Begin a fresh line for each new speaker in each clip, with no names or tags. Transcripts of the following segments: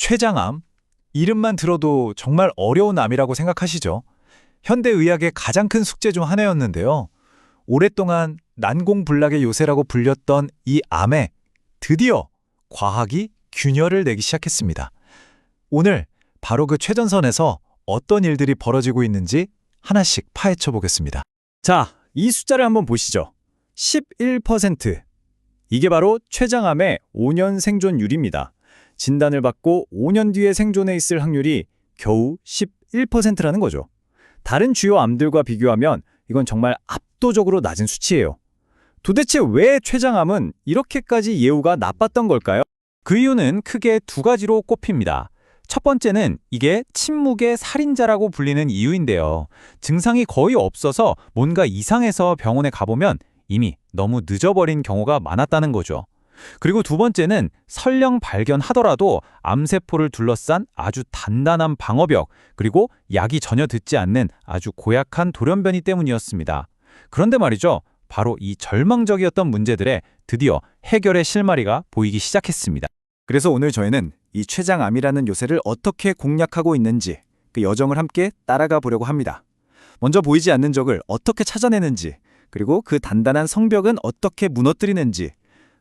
췌장암, 이름만 들어도 정말 어려운 암이라고 생각하시죠? 현대의학의 가장 큰 숙제 중 하나였는데요. 오랫동안 난공불락의 요새라고 불렸던 이 암에 드디어 과학이 균열을 내기 시작했습니다. 오늘 바로 그 최전선에서 어떤 일들이 벌어지고 있는지 하나씩 파헤쳐 보겠습니다. 자, 이 숫자를 한번 보시죠. 11%. 이게 바로 췌장암의 5년 생존율입니다. 진단을 받고 5년 뒤에 생존해 있을 확률이 겨우 11%라는 거죠. 다른 주요 암들과 비교하면 이건 정말 압도적으로 낮은 수치예요. 도대체 왜 췌장암은 이렇게까지 예후가 나빴던 걸까요? 그 이유는 크게 두 가지로 꼽힙니다. 첫 번째는 이게 침묵의 살인자라고 불리는 이유인데요. 증상이 거의 없어서 뭔가 이상해서 병원에 가보면 이미 너무 늦어버린 경우가 많았다는 거죠. 그리고 두 번째는 설령 발견하더라도 암세포를 둘러싼 아주 단단한 방어벽, 그리고 약이 전혀 듣지 않는 아주 고약한 돌연변이 때문이었습니다. 그런데 말이죠. 바로 이 절망적이었던 문제들에 드디어 해결의 실마리가 보이기 시작했습니다. 그래서 오늘 저희는 이 췌장암이라는 요새를 어떻게 공략하고 있는지 그 여정을 함께 따라가 보려고 합니다. 먼저 보이지 않는 적을 어떻게 찾아내는지, 그리고 그 단단한 성벽은 어떻게 무너뜨리는지,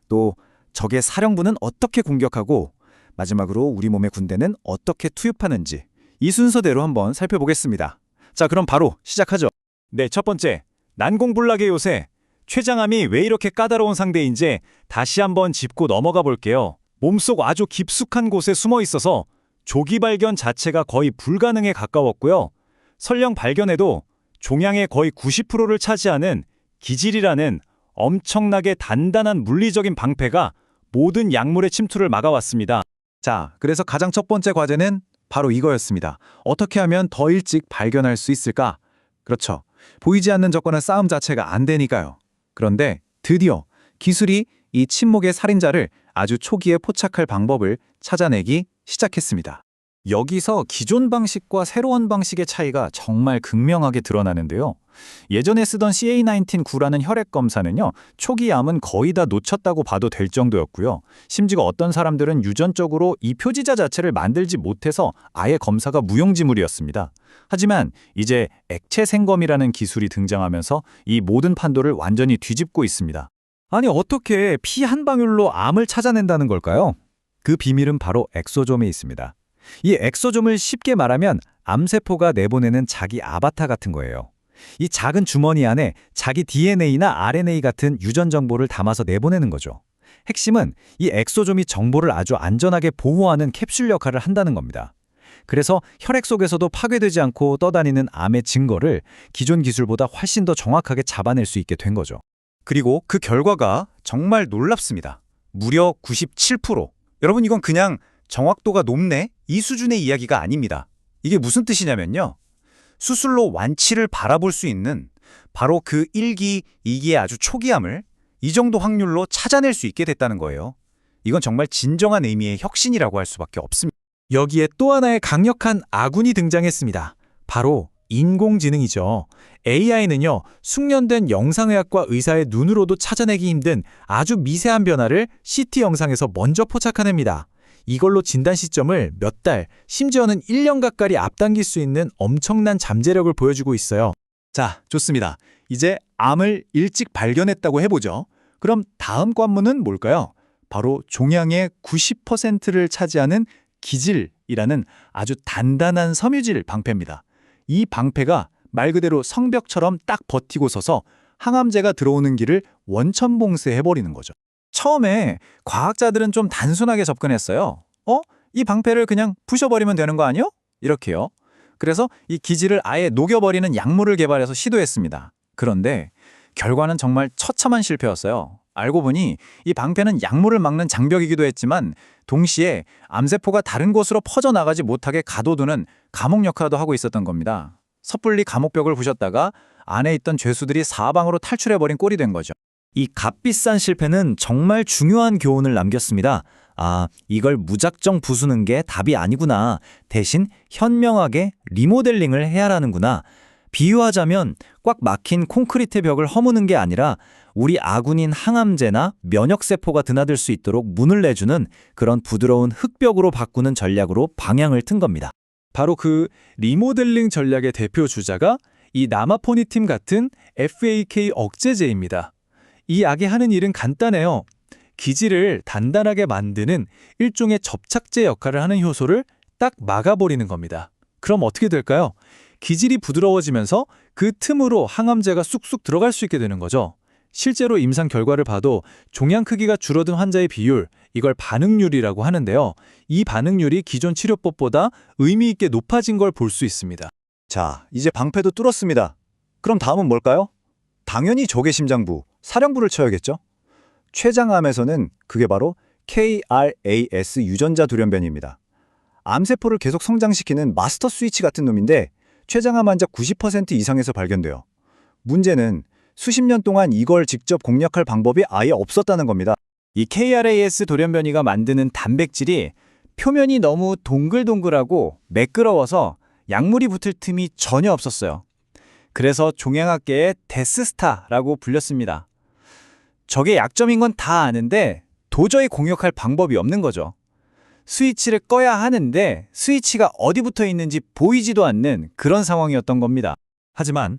또 적의 사령부는 어떻게 공격하고 마지막으로 우리 몸의 군대는 어떻게 투입하는지 이 순서대로 한번 살펴보겠습니다. 자, 그럼 바로 시작하죠. 네, 첫 번째, 난공불락의 요새, 췌장암이 왜 이렇게 까다로운 상대인지 다시 한번 짚고 넘어가 볼게요. 몸속 아주 깊숙한 곳에 숨어 있어서 조기 발견 자체가 거의 불가능에 가까웠고요. 설령 발견해도 종양의 거의 90%를 차지하는 기질이라는 엄청나게 단단한 물리적인 방패가 모든 약물의 침투를 막아왔습니다. 자, 그래서 가장 첫 번째 과제는 바로 이거였습니다. 어떻게 하면 더 일찍 발견할 수 있을까? 그렇죠. 보이지 않는 적과는 싸움 자체가 안 되니까요. 그런데 드디어 기술이 이 침묵의 살인자를 아주 초기에 포착할 방법을 찾아내기 시작했습니다. 여기서 기존 방식과 새로운 방식의 차이가 정말 극명하게 드러나는데요. 예전에 쓰던 CA19-9라는 혈액 검사는요, 초기 암은 거의 다 놓쳤다고 봐도 될 정도였고요. 심지어 어떤 사람들은 유전적으로 이 표지자 자체를 만들지 못해서 아예 검사가 무용지물이었습니다. 하지만 이제 액체 생검이라는 기술이 등장하면서 이 모든 판도를 완전히 뒤집고 있습니다. 아니, 어떻게 피 한 방울로 암을 찾아낸다는 걸까요? 그 비밀은 바로 엑소좀에 있습니다. 이 엑소좀을 쉽게 말하면 암세포가 내보내는 자기 아바타 같은 거예요. 이 작은 주머니 안에 자기 DNA나 RNA 같은 유전 정보를 담아서 내보내는 거죠. 핵심은 이 엑소좀이 정보를 아주 안전하게 보호하는 캡슐 역할을 한다는 겁니다. 그래서 혈액 속에서도 파괴되지 않고 떠다니는 암의 증거를 기존 기술보다 훨씬 더 정확하게 잡아낼 수 있게 된 거죠. 그리고 그 결과가 정말 놀랍습니다. 무려 97%. 여러분, 이건 그냥 정확도가 높네? 이 수준의 이야기가 아닙니다. 이게 무슨 뜻이냐면요. 수술로 완치를 바라볼 수 있는 바로 그 1기, 2기의 아주 초기암을 이 정도 확률로 찾아낼 수 있게 됐다는 거예요. 이건 정말 진정한 의미의 혁신이라고 할 수밖에 없습니다. 여기에 또 하나의 강력한 아군이 등장했습니다. 바로 인공지능이죠. AI는요, 숙련된 영상의학과 의사의 눈으로도 찾아내기 힘든 아주 미세한 변화를 CT 영상에서 먼저 포착해냅니다. 이걸로 진단 시점을 몇 달, 심지어는 1년 가까이 앞당길 수 있는 엄청난 잠재력을 보여주고 있어요. 자, 좋습니다. 이제 암을 일찍 발견했다고 해보죠. 그럼 다음 관문은 뭘까요? 바로 종양의 90%를 차지하는 기질이라는 아주 단단한 섬유질 방패입니다. 이 방패가 말 그대로 성벽처럼 딱 버티고 서서 항암제가 들어오는 길을 원천봉쇄해버리는 거죠. 처음에 과학자들은 좀 단순하게 접근했어요. 이 방패를 그냥 부셔버리면 되는 거 아니요? 이렇게요. 그래서 이 기질을 아예 녹여버리는 약물을 개발해서 시도했습니다. 그런데 결과는 정말 처참한 실패였어요. 알고 보니 이 방패는 약물을 막는 장벽이기도 했지만 동시에 암세포가 다른 곳으로 퍼져나가지 못하게 가둬두는 감옥 역할도 하고 있었던 겁니다. 섣불리 감옥벽을 부셨다가 안에 있던 죄수들이 사방으로 탈출해버린 꼴이 된 거죠. 이 값비싼 실패는 정말 중요한 교훈을 남겼습니다. 아, 이걸 무작정 부수는 게 답이 아니구나. 대신 현명하게 리모델링을 해야 하는구나. 비유하자면 꽉 막힌 콘크리트 벽을 허무는 게 아니라
우리 아군인 항암제나 면역세포가 드나들 수 있도록 문을 내주는 그런 부드러운 흑벽으로 바꾸는 전략으로 방향을 튼 겁니다.
바로 그 리모델링 전략의 대표 주자가 이 나마포니팀 같은 FAK 억제제입니다. 이 약이 하는 일은 간단해요. 기질을 단단하게 만드는 일종의 접착제 역할을 하는 효소를 딱 막아버리는 겁니다. 그럼 어떻게 될까요? 기질이 부드러워지면서 그 틈으로 항암제가 쑥쑥 들어갈 수 있게 되는 거죠. 실제로 임상 결과를 봐도 종양 크기가 줄어든 환자의 비율, 이걸 반응률이라고 하는데요. 이 반응률이 기존 치료법보다 의미 있게 높아진 걸 볼 수 있습니다.
자, 이제 방패도 뚫었습니다. 그럼 다음은 뭘까요? 당연히 조개심장부, 사령부를 쳐야겠죠? 췌장암에서는 그게 바로 KRAS 유전자 돌연변이입니다. 암세포를 계속 성장시키는 마스터 스위치 같은 놈인데 췌장암 환자 90% 이상에서 발견돼요. 문제는 수십 년 동안 이걸 직접 공략할 방법이 아예 없었다는 겁니다.
이 KRAS 돌연변이가 만드는 단백질이 표면이 너무 동글동글하고 매끄러워서 약물이 붙을 틈이 전혀 없었어요. 그래서 종양학계의 데스스타라고 불렸습니다. 저게 약점인 건 다 아는데 도저히 공격할 방법이 없는 거죠. 스위치를 꺼야 하는데 스위치가 어디 붙어 있는지 보이지도 않는 그런 상황이었던 겁니다.
하지만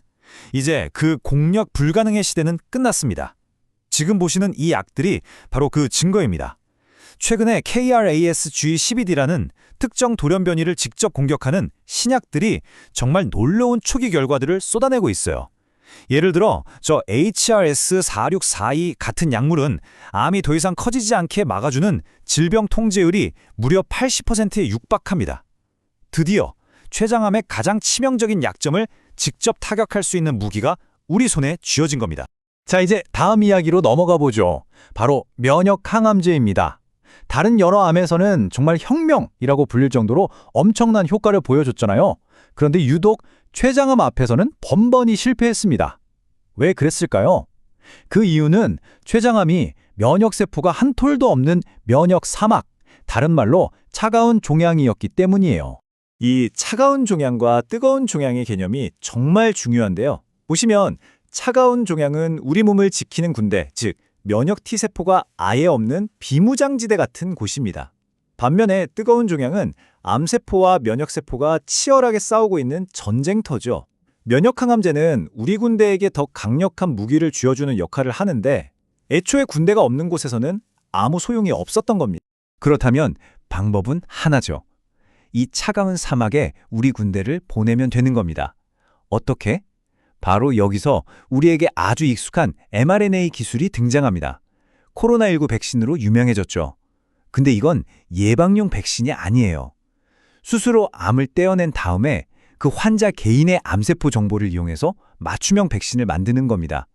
이제 그 공략 불가능의 시대는 끝났습니다. 지금 보시는 이 약들이 바로 그 증거입니다. 최근에 KRAS G12D라는 특정 돌연변이를 직접 공격하는 신약들이 정말 놀라운 초기 결과들을 쏟아내고 있어요. 예를 들어 저 HRS4642 같은 약물은 암이 더 이상 커지지 않게 막아주는 질병 통제율이 무려 80%에 육박합니다. 드디어 췌장암의 가장 치명적인 약점을 직접 타격할 수 있는 무기가 우리 손에 쥐어진 겁니다. 자, 이제 다음 이야기로 넘어가 보죠. 바로 면역 항암제입니다. 다른 여러 암에서는 정말 혁명이라고 불릴 정도로 엄청난 효과를 보여줬잖아요. 그런데 유독 췌장암 앞에서는 번번이 실패했습니다. 왜 그랬을까요? 그 이유는 췌장암이 면역세포가 한 톨도 없는 면역 사막, 다른 말로 차가운 종양이었기 때문이에요. 이 차가운 종양과 뜨거운 종양의 개념이 정말 중요한데요. 보시면 차가운 종양은 우리 몸을 지키는 군대, 즉 면역 T세포가 아예 없는 비무장지대 같은 곳입니다. 반면에 뜨거운 종양은 암세포와 면역세포가 치열하게 싸우고 있는 전쟁터죠. 면역항암제는 우리 군대에게 더 강력한 무기를 쥐어주는 역할을 하는데 애초에 군대가 없는 곳에서는 아무 소용이 없었던 겁니다. 그렇다면 방법은 하나죠. 이 차가운 사막에 우리 군대를 보내면 되는 겁니다. 어떻게? 바로 여기서 우리에게 아주 익숙한 mRNA 기술이 등장합니다. 코로나19 백신으로 유명해졌죠. 근데 이건 예방용 백신이 아니에요. 스스로 암을 떼어낸 다음에 그 환자 개인의 암세포 정보를 이용해서 맞춤형 백신을 만드는 겁니다.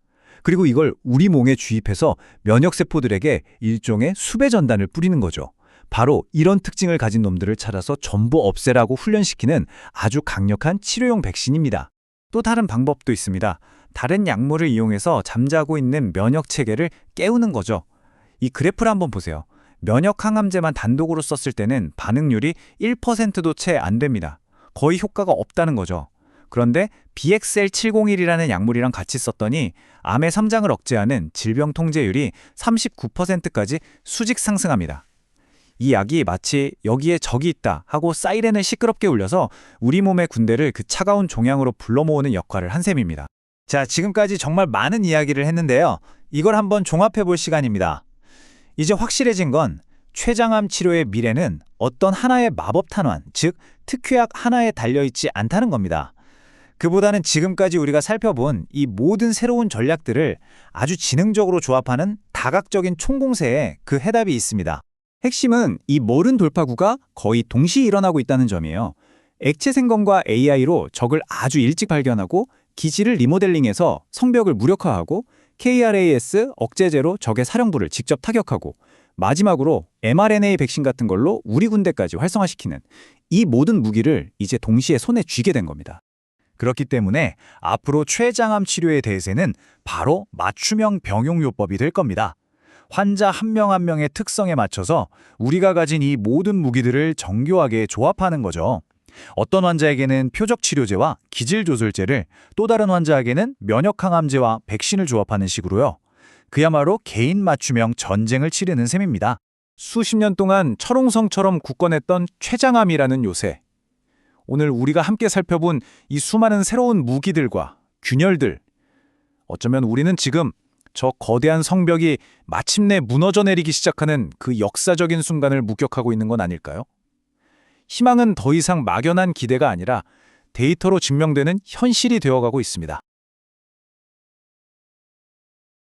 그리고 이걸 우리 몸에 주입해서 면역세포들에게 일종의 수배 전단을 뿌리는 거죠. 바로 이런 특징을 가진 놈들을 찾아서 전부 없애라고 훈련시키는 아주 강력한 치료용 백신입니다. 또 다른 방법도 있습니다. 다른 약물을 이용해서 잠자고 있는 면역체계를 깨우는 거죠. 이 그래프를 한번 보세요. 면역항암제만 단독으로 썼을 때는 반응률이 1%도 채 안 됩니다. 거의 효과가 없다는 거죠. 그런데 BXL701이라는 약물이랑 같이 썼더니 암의 성장을 억제하는 질병 통제율이 39%까지 수직 상승합니다. 이 약이 마치 여기에 적이 있다 하고 사이렌을 시끄럽게 울려서 우리 몸의 군대를 그 차가운 종양으로 불러 모으는 역할을 한 셈입니다. 자, 지금까지 정말 많은 이야기를 했는데요. 이걸 한번 종합해 볼 시간입니다. 이제 확실해진 건 췌장암 치료의 미래는 어떤 하나의 마법 탄환, 즉 특효약 하나에 달려있지 않다는 겁니다. 그보다는 지금까지 우리가 살펴본 이 모든 새로운 전략들을 아주 지능적으로 조합하는 다각적인 총공세에 그 해답이 있습니다. 핵심은 이 모든 돌파구가 거의 동시에 일어나고 있다는 점이에요. 액체 생검과 AI로 적을 아주 일찍 발견하고 기질을 리모델링해서 성벽을 무력화하고 KRAS 억제제로 적의 사령부를 직접 타격하고 마지막으로 mRNA 백신 같은 걸로 우리 군대까지 활성화시키는 이 모든 무기를 이제 동시에 손에 쥐게 된 겁니다. 그렇기 때문에 앞으로 췌장암 치료에 대해서는 바로 맞춤형 병용요법이 될 겁니다. 환자 한 명 한 명의 특성에 맞춰서 우리가 가진 이 모든 무기들을 정교하게 조합하는 거죠. 어떤 환자에게는 표적 치료제와 기질 조절제를, 또 다른 환자에게는 면역 항암제와 백신을 조합하는 식으로요.
그야말로 개인 맞춤형 전쟁을 치르는 셈입니다.
수십 년 동안 철옹성처럼 굳건했던 췌장암이라는 요새. 오늘 우리가 함께 살펴본 이 수많은 새로운 무기들과 균열들. 어쩌면 우리는 지금 저 거대한 성벽이 마침내 무너져 내리기 시작하는 그 역사적인 순간을 목격하고 있는 건 아닐까요? 희망은 더 이상 막연한 기대가 아니라 데이터로 증명되는 현실이 되어가고 있습니다.